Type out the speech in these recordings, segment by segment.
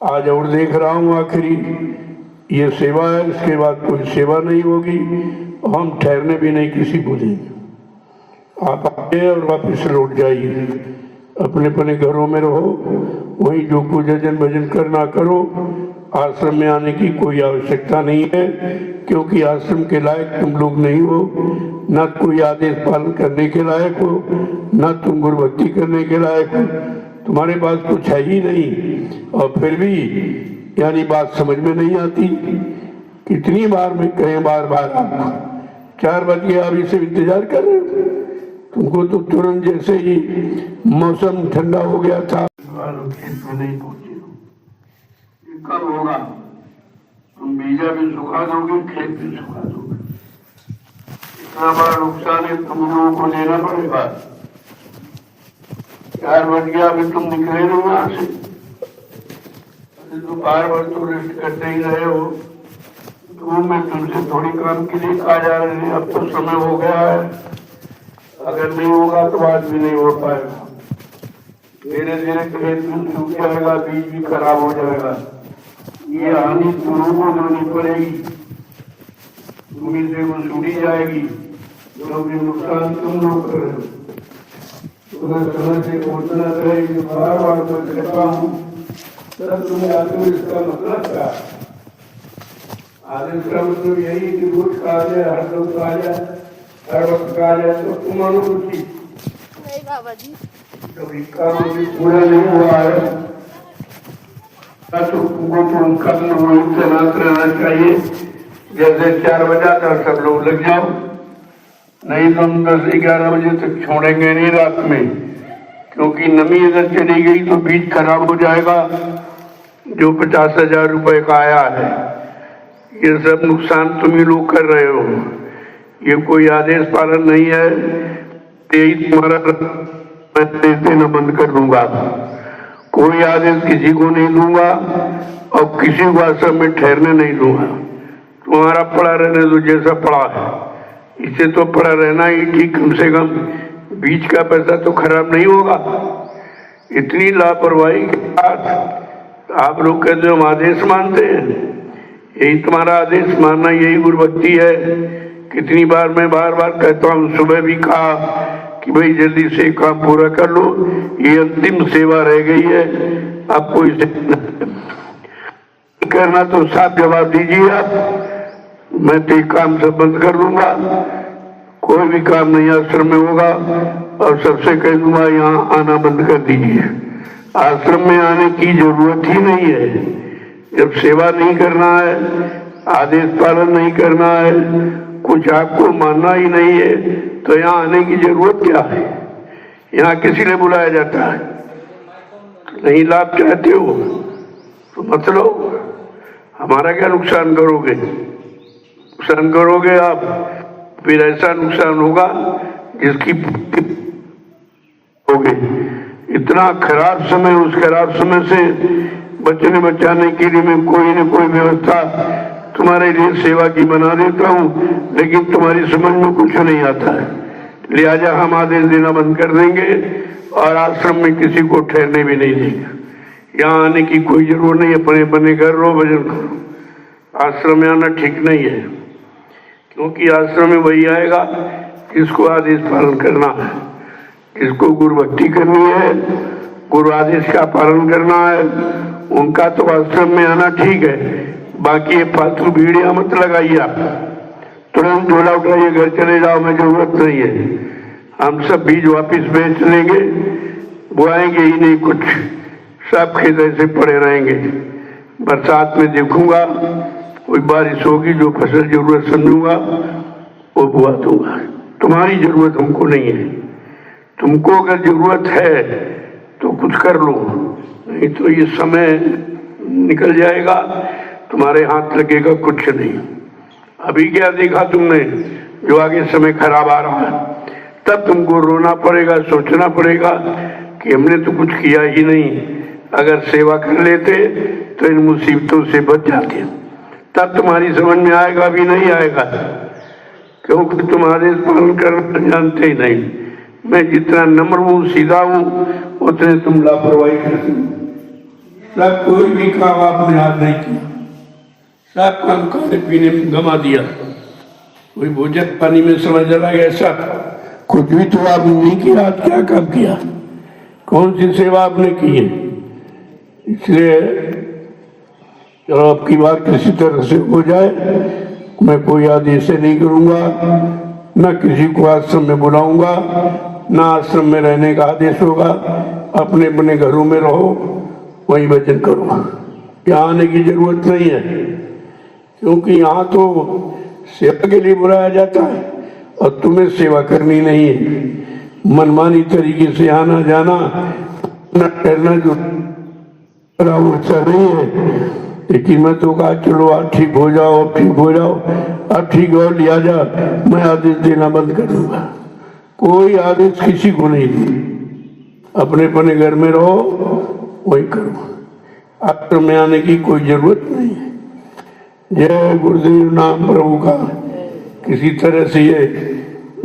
आज और देख रहा हूँ आखिरी ये सेवा है, इसके बाद कोई सेवा नहीं होगी, हम ठहरने भी नहीं किसी को देंगे। आप आइए और वापस लौट जाइए, अपने अपने घरों में रहो, वहीं जो पूजन भजन करना करो। आश्रम में आने की कोई आवश्यकता नहीं है, क्योंकि आश्रम के लायक तुम लोग नहीं हो, न कोई आदेश पालन करने के लायक हो, न तुम गुरु भक्ति करने के लायक हो, तुम्हारे पास कुछ है ही नहीं। और फिर भी यानी बात समझ में नहीं आती। कितनी बार मैं कहें बार बार आपको 4 बज गए, अभी से इंतजार कर रहे हो। तुमको तो तुरंत जैसे ही मौसम ठंडा हो गया था खेत में नहीं पहुंचे। ये कब होगा? तुम बीजा भी सुखा दोगे, खेत भी सुखा दोगे। इतना बड़ा नुकसान है, तुम लोगों को लेना पड़ेगा। 4 बज गया, अभी तुम निकले नहीं वहां से। तो बार बार तो रेस्ट करते ही रहे हो। तो मैं तुमसे थोड़ी काम के लिए कहा जा रहे हैं, अब तो समय हो गया है। अगर नहीं होगा तो आज भी नहीं हो पाएगा। धीरे धीरे खेत भी सूख जाएगा, बीज भी खराब हो जाएगा। ये हानि दोनों को होनी पड़ेगी, तुम्हें से वो छूटी जाएगी, जो भी नुकसान तुम लोग कर रहे हो। तुम्हें समय से पहुंचना चाहिए। बार बार मैं कहता हूँ, तब तुम्हें आदमी इसका मतलब क्या? आदमी का मतलब यही कि रोज खा जाए, हर लोग खा जाए, हर वक्त खा जाए, तो तुम अनुरूचि नहीं बाबा जी, कभी काम भी पूरा नहीं हुआ है तो तुमको तुम खत्म वही तैनात रहना चाहिए। जैसे 4 बजा था सब लोग लग जाओ, नहीं तो हम 10-11 बजे तक छोड़ेंगे नहीं रात में, क्योंकि नमी अगर चली गई तो बीज खराब हो जाएगा। जो 50,000 रुपए का आया है, ये सब नुकसान तुम ही लोग कर रहे हो। ये कोई आदेश पालन नहीं है। यही तुम्हारा मैं देना बंद कर दूंगा। कोई आदेश किसी को नहीं दूंगा और किसी को आश्रम में ठहरने नहीं दूंगा। तुम्हारा पड़ा रहने दो जैसा पड़ा है, इसे तो पड़ा रहना ही ठीक। कम से कम बीज का पैसा तो खराब नहीं होगा। इतनी लापरवाही के साथ आप लोग कहते हो हम आदेश मानते हैं। यही तुम्हारा आदेश मानना, यही गुरुभक्ति है। कितनी बार मैं बार बार कहता हूँ, सुबह भी कहा कि भाई जल्दी से काम पूरा कर लो, ये अंतिम सेवा रह गई है, आपको इसे करना तो साफ जवाब दीजिए आप। मैं तो काम सब बंद कर दूंगा, कोई भी काम नहीं आश्रम में होगा, और सबसे कह दूंगा यहाँ आना बंद कर दीजिए। आश्रम में आने की जरूरत ही नहीं है। जब सेवा नहीं करना है, आदेश पालन नहीं करना है, कुछ आपको मानना ही नहीं है, तो यहाँ आने की जरूरत क्या है? यहाँ किसी ने बुलाया जाता है? नहीं लाभ चाहते हो तो मत लो। हमारा क्या नुकसान करोगे? नुकसान करोगे आप, फिर ऐसा नुकसान होगा जिसकी होगे। इतना खराब समय, उस खराब समय से बचाने के लिए मैं कोई न कोई व्यवस्था तुम्हारे लिए सेवा की बना देता हूँ, लेकिन तुम्हारी समझ में कुछ नहीं आता है। लिहाजा हम आदेश देना बंद कर देंगे और आश्रम में किसी को ठहरने भी नहीं देंगे। यहाँ आने की कोई जरूरत नहीं। अपने अपने घर रहो, भजन करो। आश्रम में आना ठीक नहीं है, क्योंकि आश्रम में वही आएगा जिसको आदेश पालन करना है, जिसको गुरु भक्ति करनी है, गुरु आदेश का पालन करना है। उनका तो आश्रम में आना ठीक है। बाकी ये फालतू भीड़ियां मत लगाइए आप। तुरंत झोला उठाइए, घर चले जाओ, में जरूरत नहीं है। हम सब बीज वापिस बेच लेंगे, बुआएंगे ही नहीं कुछ, सब खेत ऐसे पड़े रहेंगे। बरसात में देखूंगा कोई बारिश होगी, जो फसल जरूरत समझूंगा वो बुआ दूंगा। तुम्हारी जरूरत हमको नहीं है। तुमको अगर जरूरत है तो कुछ कर लो, नहीं तो ये समय निकल जाएगा, तुम्हारे हाथ लगेगा कुछ नहीं। अभी क्या देखा तुमने, जो आगे समय खराब आ रहा है, तब तुमको रोना पड़ेगा, सोचना पड़ेगा कि हमने तो कुछ किया ही नहीं। अगर सेवा कर लेते तो इन मुसीबतों से बच जाते। तब तुम्हारी समझ में आएगा, भी नहीं आएगा, क्योंकि तुम्हारे पालन करना जानते ही नहीं। मैं जितना नम्र हूँ, सीधा हूँ, उतने तुम लापरवाही करते हो। सब कोई भी काम आपने हाथ नहीं किया, सब काम खाने पीने में गंवा दिया, कोई भोजन पानी में समझ चला गया, सब कुछ भी तो आपने नहीं किया। आज क्या काम किया, कौन सी सेवा आपने की है? इसलिए चलो अब की बार किसी तरह से हो जाए, मैं कोई आदेश नहीं करूंगा, न किसी को आश्रम में बुलाऊंगा, न आश्रम में रहने का आदेश होगा। अपने अपने घरों में रहो, वहीं भजन करो, यहाँ आने की जरूरत नहीं है, क्योंकि यहाँ तो सेवा के लिए बुलाया जाता है और तुम्हें सेवा करनी नहीं है। मनमानी तरीके से आना जाना न करना जो अच्छा नहीं है। लेकिन मैं तो कहा चलो आप ठीक हो जाओ, अब ठीक हो जाओ, अब ठीक हो लिया जा, मैं आदेश देना बंद कर दूंगा। कोई आदेश किसी को नहीं दी, अपने अपने घर में रहो, वही करो, आश्रम में आने की कोई जरूरत नहीं है। जय गुरुदेव नाम प्रभु का। किसी तरह से ये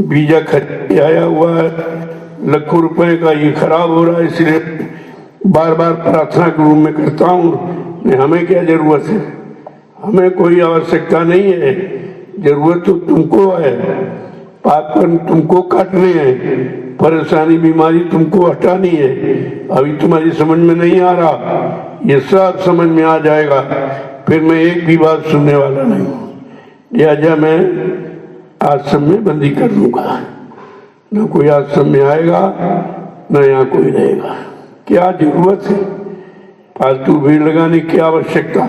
वीजा खरीद के आया हुआ है, लाखों रुपए का, ये खराब हो रहा है, इसलिए बार बार प्रार्थना के रूप में करता हूँ। हमें क्या जरूरत है, हमें कोई आवश्यकता नहीं है, जरूरत तो तुमको है, पाप कर्म तुमको काटने हैं, परेशानी बीमारी तुमको हटानी है। अभी तुम्हारी समझ में नहीं आ रहा, ये सब समझ में आ जाएगा, फिर मैं एक भी बात सुनने वाला नहीं हूँ। लिहाजा मैं आश्रम में बंदी कर दूंगा, न कोई आश्रम में आएगा, न यहाँ कोई रहेगा। क्या जरूरत है फालतू भीड़ लगाने की आवश्यकता,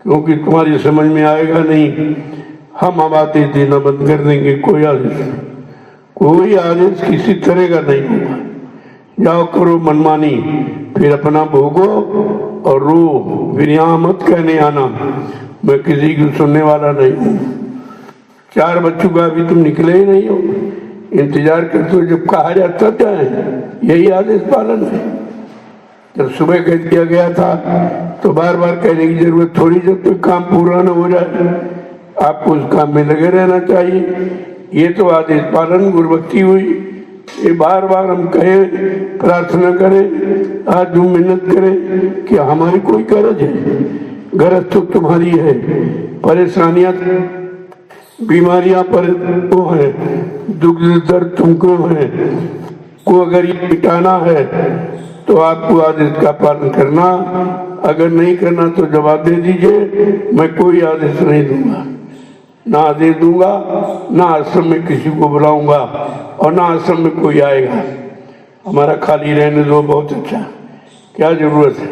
क्योंकि तुम्हारी समझ में आएगा नहीं। हम आदेश देना बंद कर देंगे, कोई आदेश किसी तरह का नहीं होगा। जाओ करो मनमानी, फिर अपना भोगो और रो, फिर यहाँ मत कहने आना, मैं किसी की सुनने वाला नहीं हूँ। 4 बच्चों का अभी तुम निकले ही नहीं हो, इंतजार करते हो जब कहा जाता जाए, यही आदेश पालन है। जब सुबह कह दिया गया था तो बार बार कहने की जरूरत थोड़ी, जब तक काम पूरा न हो जाए आपको उस काम में लगे रहना चाहिए। ये तो आदेश पालन गुरुभक्ति हुई। ये बार बार हम कहें, प्रार्थना करें, आज हम मेहनत करें कि हमारी कोई गरज है, गरज तो तुम्हारी है। परेशानियां बीमारियां पर तो है, दुख दर्द तुमको है, को अगर ये मिटाना है तो आपको आदेश का पालन करना, अगर नहीं करना तो जवाब दे दीजिए। मैं कोई आदेश नहीं दूंगा, ना आदेश दूंगा, ना आश्रम में किसी को बुलाऊंगा और ना आश्रम में कोई आएगा। हमारा खाली रहने दो, बहुत अच्छा, क्या जरूरत है?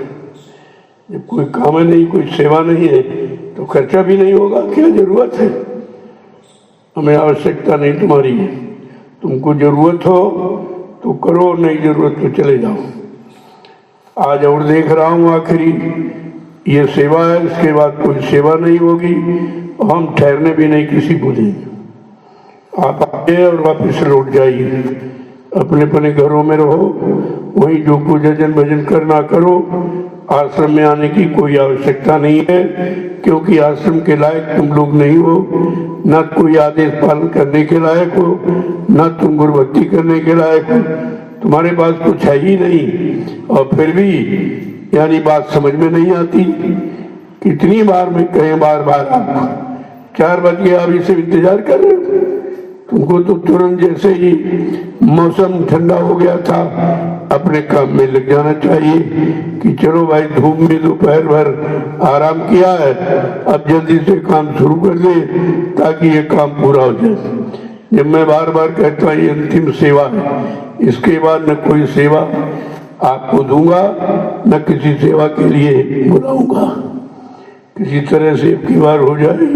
जब कोई काम नहीं, कोई सेवा नहीं है तो खर्चा भी नहीं होगा, क्या जरूरत है? हमें आवश्यकता नहीं तुम्हारी है, तुमको जरूरत हो तो करो, नहीं जरूरत तो चले जाओ। आज और देख रहा हूँ आखिरी ये सेवा है, इसके बाद कोई सेवा नहीं होगी और हम ठहरने भी नहीं किसी को देंगे। आप आइए और वापस लौट जाइए, अपने अपने घरों में रहो, वहीं जो कुछ जजन भजन करना करो। आश्रम में आने की कोई आवश्यकता नहीं है, क्योंकि आश्रम के लायक तुम लोग नहीं हो, न कोई आदेश पालन करने के लायक हो, न तुम गुरु भक्ति करने के लायक हो, तुम्हारे पास कुछ है ही नहीं। और फिर भी यानी बात समझ में नहीं आती। कितनी बार मैं कहें, बार बार आपको 4 बज गए, अभी से इंतजार कर रहे हो। तुमको तो तुरंत जैसे ही मौसम ठंडा हो गया था अपने काम में लग जाना चाहिए कि चलो भाई, धूप में दोपहर भर आराम किया है, अब जल्दी से काम शुरू कर दे ताकि ये काम पूरा हो जाए। जब मैं बार बार कहता ये अंतिम सेवा है, इसके बाद न कोई सेवा आपको दूंगा, न किसी सेवा के लिए बुलाऊंगा। किसी तरह से एक बार हो जाए,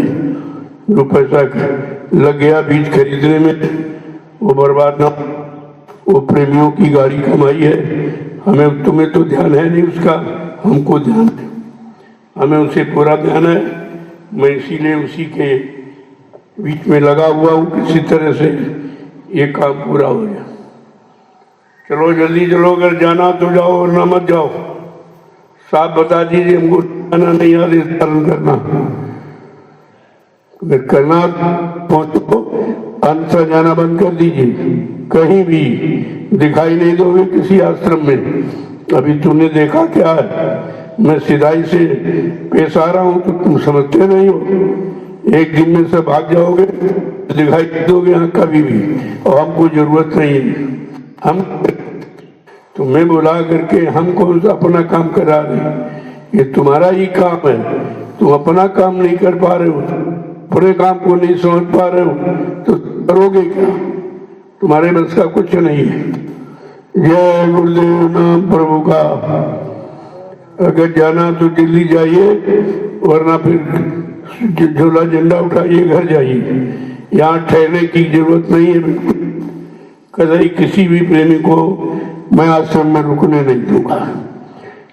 जो पैसा लग गया बीज खरीदने में वो बर्बाद ना, वो प्रेमियों की गाड़ी कमाई है। हमें, तुम्हें तो ध्यान है नहीं उसका, हमको ध्यान है, हमें उसे पूरा ध्यान है। मैं इसीलिए उसी के बीच में लगा हुआ हूँ, किसी तरह से ये काम पूरा हो जाए। चलो जल्दी चलो, अगर जाना तो जाओ वरना मत जाओ। साफ बता दीजिए हमको, जाना नहीं, आदेश पालन करना। अगर करना पहुंचो, अंतर जाना बंद कर दीजिए। कहीं भी दिखाई नहीं दोगे किसी आश्रम में। अभी तुमने देखा क्या है, मैं सिधाई से पेश आ रहा हूं तो तुम समझते नहीं हो। एक दिन में सब भाग जाओगे, दिखाई दोगे यहाँ कभी भी, और हमको जरूरत नहीं है। हम तुम्हें बुला करके हम कौन सा अपना काम करा रहे, ये तुम्हारा ही काम है। तुम अपना काम नहीं कर पा रहे हो, पूरे काम को नहीं समझ पा रहे हो, तो करोगे क्या? तुम्हारे बस का कुछ नहीं है। जय गुरुदेव नाम प्रभु का। अगर जाना तो दिल्ली जाइए, वरना फिर झोला झंडा उठाइए घर जाइए। यहाँ ठहरने की जरूरत नहीं है बिल्कुल। कभी किसी भी प्रेमी को मैं आश्रम में रुकने नहीं दूंगा।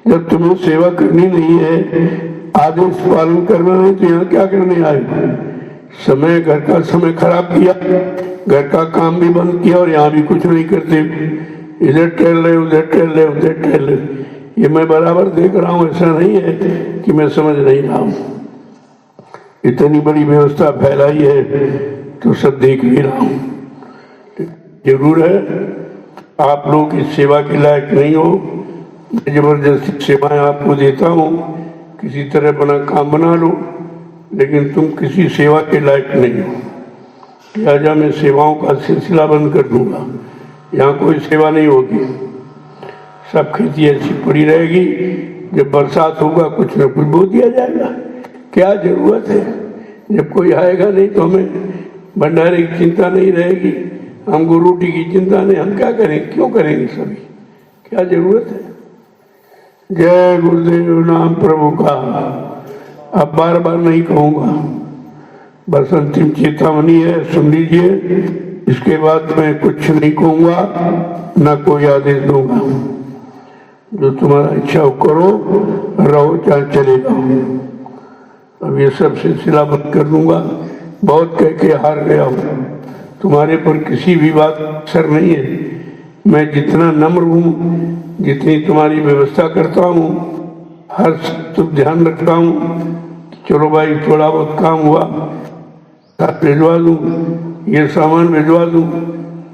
जब तुम्हें सेवा करनी नहीं है, आदेश पालन करना नहीं, तो यहाँ क्या करने आए? समय, घर का समय खराब किया, घर का काम भी बंद किया और यहाँ भी कुछ नहीं करते। इधर टहल रहे, उधर टहल रहे, उधर टहल रहे। ये मैं बराबर देख रहा हूँ, ऐसा नहीं है कि मैं समझ नहीं रहा हूँ। इतनी बड़ी व्यवस्था फैलाई है तो सब देख भी रहा हूँ। जरूर है आप लोग इस सेवा के लायक नहीं हो। मैं जबरदस्ती सेवाएं आपको देता हूँ, किसी तरह अपना काम बना लो, लेकिन तुम किसी सेवा के लायक नहीं हो। लिहाजा मैं सेवाओं का सिलसिला बंद कर दूंगा। यहाँ कोई सेवा नहीं होगी, सब खेती ऐसी पड़ी रहेगी। जब बरसात होगा कुछ न कुछ बो दिया जाएगा। क्या जरूरत है? जब कोई आएगा नहीं तो हमें भंडारे की चिंता नहीं रहेगी, हमको रोटी की चिंता नहीं। हम क्या करेंगे, क्यों करेंगे सभी? क्या जरूरत है? जय गुरुदेव नाम प्रभु का। अब बार बार नहीं कहूँगा, बस अंतिम चेतावनी है, सुन लीजिए। इसके बाद मैं कुछ नहीं कहूँगा, ना कोई आदेश दूंगा। जो तुम्हारा इच्छा हो करो, रहो चाहे चले जाओ। अब ये सब सिलसिला बंद कर दूंगा। बहुत कह के हार गया हूँ, तुम्हारे पर किसी भी बात असर नहीं है। मैं जितना नम्र हूँ, जितनी तुम्हारी व्यवस्था करता हूँ, हर तो ध्यान रखता हूँ। चलो भाई, थोड़ा बहुत काम हुआ भिजवा दूँ, ये सामान भिजवा दूँ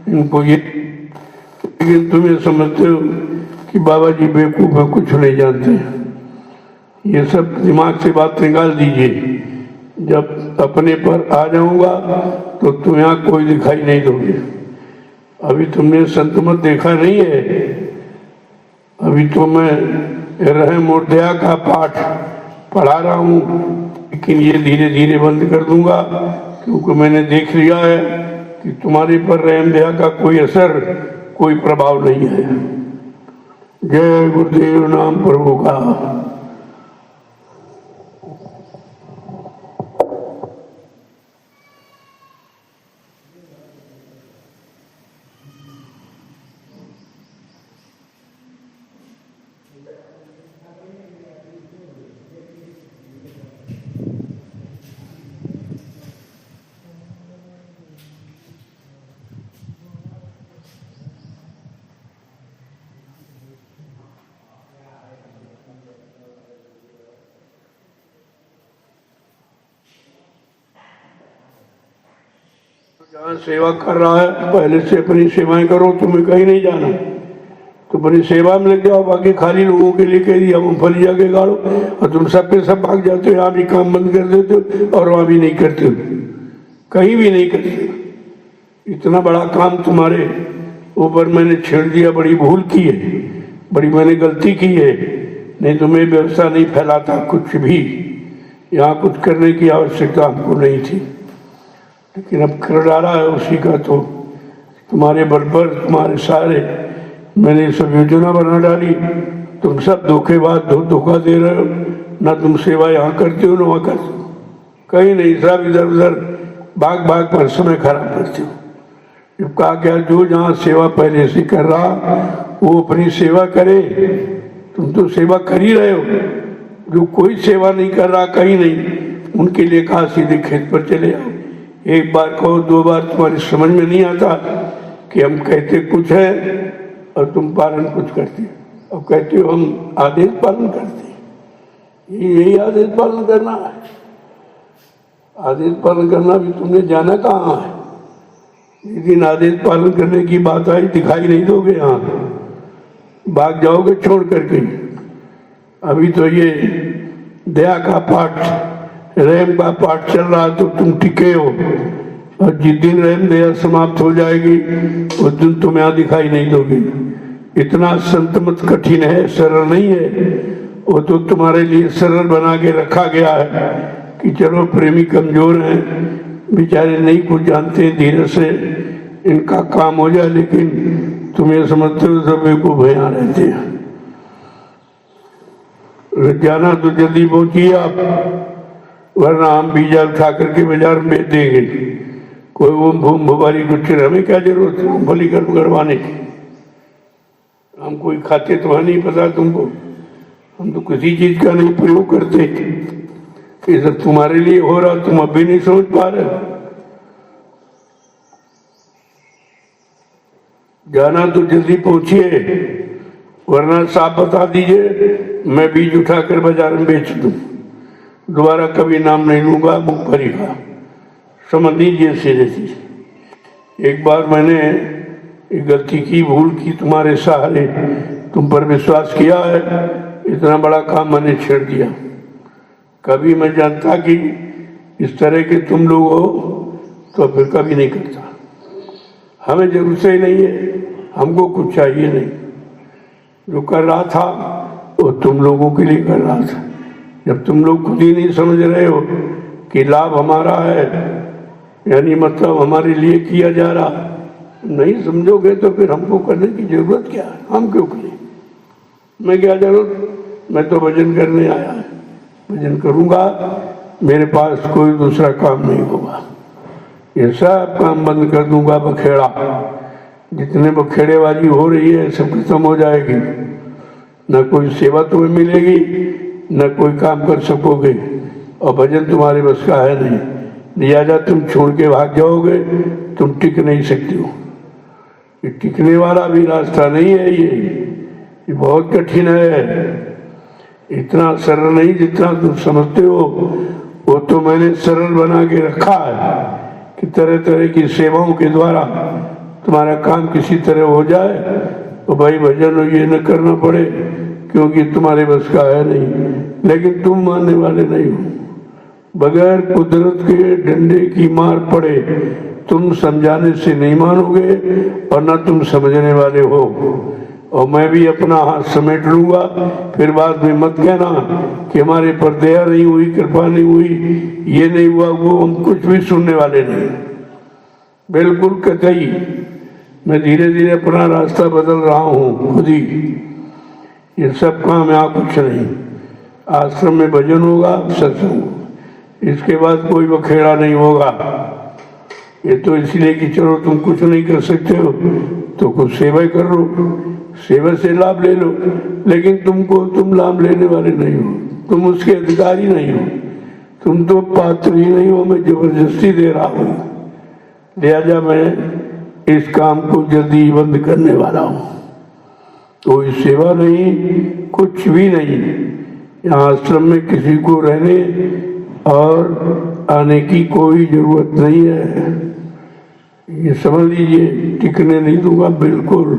इनको, ये। लेकिन तुम ये समझते हो कि बाबा जी बेवकूफ़ है, कुछ नहीं जानते। ये सब दिमाग से बात निकाल दीजिए। जब अपने पर आ जाऊंगा तो तुम यहाँ कोई दिखाई नहीं दोगे। अभी तुमने संत मत देखा नहीं है, अभी तो मैं रहम और दया का पाठ पढ़ा रहा हूँ, लेकिन ये धीरे धीरे बंद कर दूंगा, क्योंकि मैंने देख लिया है कि तुम्हारे पर रहम दया का कोई असर, कोई प्रभाव नहीं है। जय गुरुदेव नाम प्रभु का। जहाँ सेवा कर रहा है पहले से अपनी सेवाएं करो, तुम्हें कहीं नहीं जाना। तो अपनी सेवा में लग जाओ, बाकी खाली लोगों के लिए कह दिया मूंगफली जाके गाड़ो, और तुम सब पे सब भाग जाते हो। यहाँ भी काम बंद कर देते हो और वहाँ भी नहीं करते हो, कहीं भी नहीं करते। इतना बड़ा काम तुम्हारे ऊपर मैंने छेड़ दिया, बड़ी भूल की है, बड़ी मैंने गलती की है। नहीं तो मैं व्यवस्था नहीं फैलाता कुछ भी। यहाँ कुछ करने की आवश्यकता हमको नहीं थी, लेकिन अब कर डाला है उसी का। तो तुम्हारे बरबर, तुम्हारे सारे मैंने सब योजना बना डाली। तुम सब धोखेबाज, धोखा दे रहे हो। ना तुम सेवा यहाँ करते हो, ना वहाँ करते हो, कहीं नहीं। सब इधर उधर भाग भाग पर समय खराब करते हो। जब कहा क्या, जो जहाँ सेवा पहले से कर रहा वो अपनी सेवा करे। तुम तो सेवा कर ही रहे हो। जो कोई सेवा नहीं कर रहा, कहीं नहीं, उनके लिए कहा सीधे खेत पर चले जाओ। एक बार कहो, दो बार तुम्हारी समझ में नहीं आता कि हम कहते कुछ है और तुम पालन कुछ करते हो। अब कहते हो हम आदेश पालन करते हैं। यही आदेश पालन करना है। आदेश पालन करना भी तुमने जाना कहाँ है? लेकिन आदेश पालन करने की बात आई, दिखाई नहीं दोगे। यहाँ भाग जाओगे छोड़ करके। अभी तो ये दया का पाठ, रहम का पाठ चल रहा, तो तुम टिके हो, और जिस दिन रहम दया समाप्त हो जाएगी उस दिन तुम यहाँ दिखाई नहीं दोगे। इतना संत मत कठिन है, सरल नहीं है। वो तो तुम्हारे लिए सरल बना के रखा गया है कि चलो प्रेमी कमजोर हैं, बेचारे नहीं कुछ जानते हैं, धीरे से इनका काम हो जाए, लेकिन तुम ये समझते हो सब को भया रहते हैं। जाना तो जल्दी पहुंचिए आप, वरना हम बीजा उठा करके बाजार में बेच देंगे। कोई ओम भूम भुबारी कुछ, हमें क्या जरूरत है मूंगफली कर्म करवाने की? हम कोई खाते तो नहीं पता तुमको, हम तो किसी चीज का नहीं प्रयोग करते। ये सब तुम्हारे लिए हो रहा, तुम अभी नहीं समझ पा रहे। जाना तो जल्दी पहुंचिए, वरना साफ बता दीजिए, मैं बीज उठाकर बाजार में बेच दूं। दोबारा कभी नाम नहीं लूंगा मूंगफली का, समझ लीजिए सीधे सीधे। एक बार मैंने एक गलती की, भूल की, तुम्हारे सहारे तुम पर विश्वास किया है, इतना बड़ा काम मैंने छेड़ दिया। कभी मैं जानता कि इस तरह के तुम लोग हो तो फिर कभी नहीं करता। हमें जरूरत ही नहीं है, हमको कुछ चाहिए नहीं। जो कर रहा था वो तुम लोगों के लिए कर रहा था। जब तुम लोग खुद ही नहीं समझ रहे हो कि लाभ हमारा है, यानी मतलब हमारे लिए किया जा रहा, नहीं समझोगे तो फिर हमको करने की जरूरत क्या है? हम क्यों करें? मैं क्या जरूरत, मैं तो भजन करने आया है, भजन करूंगा, मेरे पास कोई दूसरा काम नहीं होगा। ये सब काम बंद कर दूंगा। बखेड़ा, जितने बखेड़ेबाजी हो रही है सब खत्म हो जाएगी। न कोई सेवा तुम्हें मिलेगी, न कोई काम कर सकोगे, और भजन तुम्हारे बस का है नहीं। लिहाजा तुम छोड़ के भाग जाओगे, तुम टिक नहीं सकते हो। ये टिकने वाला भी रास्ता नहीं है, ये बहुत कठिन है। इतना सरल नहीं जितना तुम समझते हो। वो तो मैंने सरल बना के रखा है कि तरह तरह की सेवाओं के द्वारा तुम्हारा काम किसी तरह हो जाए, तो भाई भजन ये न करना पड़े, क्योंकि तुम्हारे बस का है नहीं। लेकिन तुम मानने वाले नहीं हो। बगैर कुदरत के डंडे की मार पड़े तुम समझाने से नहीं मानोगे, और न तुम समझने वाले हो। और मैं भी अपना हाथ समेट लूंगा, फिर बाद में मत कहना कि हमारे पर दया नहीं हुई, कृपा नहीं हुई, ये नहीं हुआ, वो। हम कुछ भी सुनने वाले नहीं, बिल्कुल कतई। मैं धीरे धीरे अपना रास्ता बदल रहा हूँ खुद ही। ये सब काम यहाँ कुछ नहीं। आश्रम में भजन होगा, सत्संग, इसके बाद कोई बखेड़ा नहीं होगा। ये तो इसलिए कि चलो तुम कुछ नहीं कर सकते हो तो कुछ सेवा कर लो, सेवा से लाभ ले लो। लेकिन तुम लाभ लेने वाले नहीं हो, तुम उसके अधिकारी नहीं हो, तुम तो पात्र ही नहीं हो। मैं जबरदस्ती दे रहा हूँ। लिहाजा मैं इस काम को जल्दी ही बंद करने वाला हूँ। कोई सेवा नहीं, कुछ भी नहीं। यहाँ आश्रम में किसी को रहने और आने की कोई जरूरत नहीं है। ये समझ लीजिए, टिकने नहीं दूंगा बिल्कुल।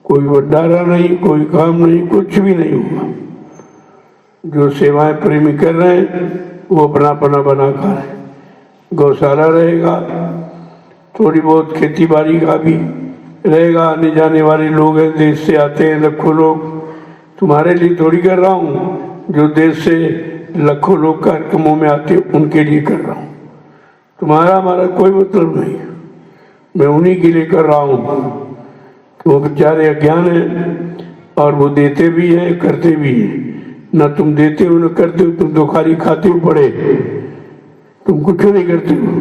कोई भंडारा नहीं, कोई काम नहीं, कुछ भी नहीं होगा। जो सेवाएं प्रेमी कर रहे हैं वो अपना बनाकर गौशाला रहेगा, थोड़ी बहुत खेती बाड़ी का भी रहेगा। आने जाने वाले लोग हैं, देश से आते हैं लाखों लोग। तुम्हारे लिए थोड़ी कर रहा हूँ, जो देश से लाखों लोग कार्यक्रमों में आते हैं उनके लिए कर रहा हूँ। तुम्हारा हमारा कोई मतलब नहीं है। मैं उन्हीं के लिए कर रहा हूँ, वो बेचारे अज्ञान हैं और वो देते भी हैं, करते भी हैं। ना तुम देते हो, ना करते हो, तुम तो खाली खाते हो पड़े, तुम कुछ नहीं करते हो।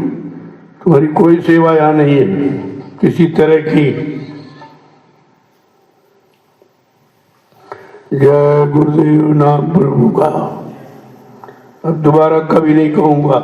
तुम्हारी कोई सेवा यहाँ नहीं है किसी तरह की। जय गुरुदेव नाम प्रभु का। अब दोबारा कभी नहीं कहूंगा।